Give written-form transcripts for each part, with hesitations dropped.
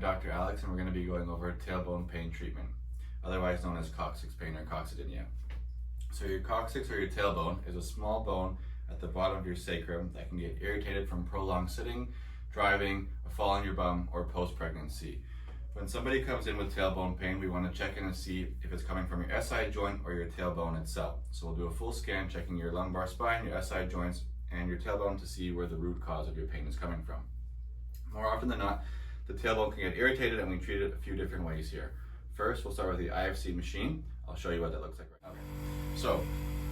Dr. Alex, and we're going to be going over tailbone pain treatment, otherwise known as Coccyx pain or Coccydynia. So your coccyx or your tailbone is a small bone at the bottom of your sacrum that can get irritated from prolonged sitting, driving, a fall on your bum, or post-pregnancy. When somebody comes in with tailbone pain, we want to check in and see if it's coming from your SI joint or your tailbone itself. So we'll do a full scan checking your lumbar spine, your SI joints, and your tailbone to see where the root cause of your pain is coming from. More often than not, the tailbone can get irritated, and we treat it a few different ways here. First, we'll start with the IFC machine. I'll show you what that looks like right now. So,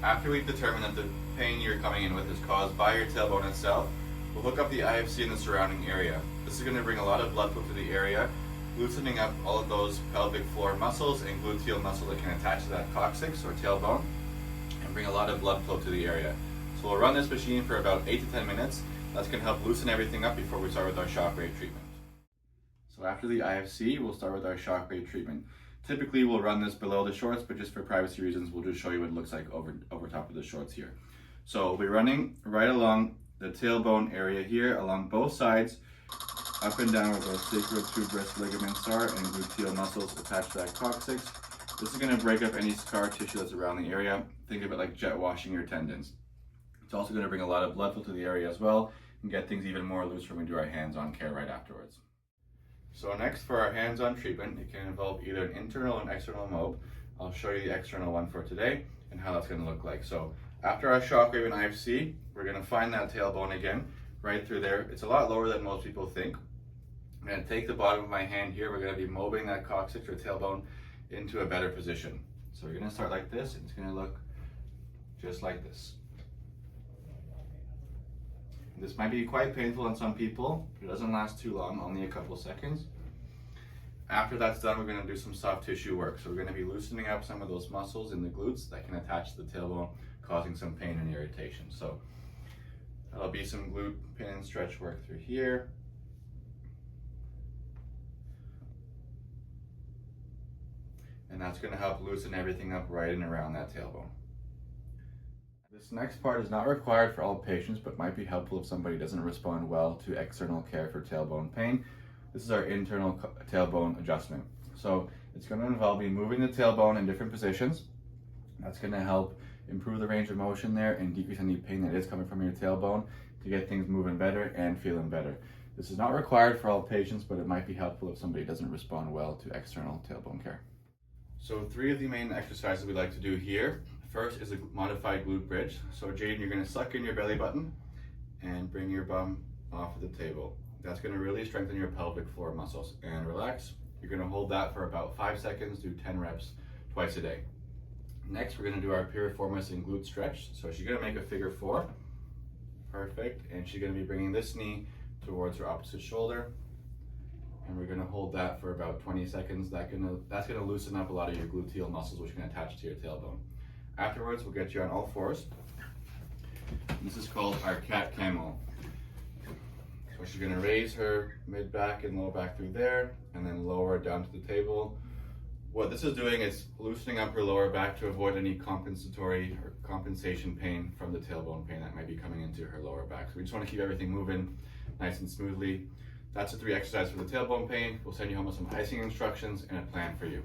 after we've determined that the pain you're coming in with is caused by your tailbone itself, we'll look up the IFC in the surrounding area. This is going to bring a lot of blood flow to the area, loosening up all of those pelvic floor muscles and gluteal muscle that can attach to that coccyx or tailbone and bring a lot of blood flow to the area. So we'll run this machine for about 8 to 10 minutes. That's going to help loosen everything up before we start with our shockwave treatment. So after the IFC, we'll start with our shockwave treatment. Typically we'll run this below the shorts, but just for privacy reasons, we'll just show you what it looks like over top of the shorts here. So we'll be running right along the tailbone area here, along both sides, up and down where those sacral tuberous ligaments are and gluteal muscles attached to that coccyx. This is going to break up any scar tissue that's around the area. Think of it like jet washing your tendons. It's also going to bring a lot of blood flow to the area as well and get things even more loose when we do our hands-on care right afterwards. So next, for our hands-on treatment, it can involve either an internal and external mob. I'll show you the external one for today and how that's going to look like. So after our shockwave and IFC, we're going to find that tailbone again, right through there. It's a lot lower than most people think. I'm going to take the bottom of my hand here. We're going to be mobbing that coccyx or tailbone into a better position. So we're going to start like this, and it's going to look just like this. This might be quite painful on some people, but it doesn't last too long, only a couple seconds. After that's done, we're going to do some soft tissue work. So we're going to be loosening up some of those muscles in the glutes that can attach to the tailbone, causing some pain and irritation. So that'll be some glute pin and stretch work through here. And that's going to help loosen everything up right and around that tailbone. This next part is not required for all patients, but might be helpful if somebody doesn't respond well to external care for tailbone pain. This is our internal tailbone adjustment. So it's going to involve me moving the tailbone in different positions. That's going to help improve the range of motion there and decrease any pain that is coming from your tailbone to get things moving better and feeling better. This is not required for all patients, but it might be helpful if somebody doesn't respond well to external tailbone care. So 3 of the main exercises we like to do here. First is a modified glute bridge. So Jaden, you're going to suck in your belly button and bring your bum off of the table. That's going to really strengthen your pelvic floor muscles. And relax. You're going to hold that for about 5 seconds, do 10 reps twice a day. Next, we're going to do our piriformis and glute stretch. So she's going to make a figure 4. Perfect. And she's going to be bringing this knee towards her opposite shoulder. And we're going to hold that for about 20 seconds. That's going to loosen up a lot of your gluteal muscles, which can attach to your tailbone. Afterwards, we'll get you on all fours. This is called our cat camel. So she's going to raise her mid back and low back through there, and then lower down to the table. What this is doing is loosening up her lower back to avoid any compensatory or compensation pain from the tailbone pain that might be coming into her lower back. So we just want to keep everything moving nice and smoothly. That's the 3 exercises for the tailbone pain. We'll send you home with some icing instructions and a plan for you.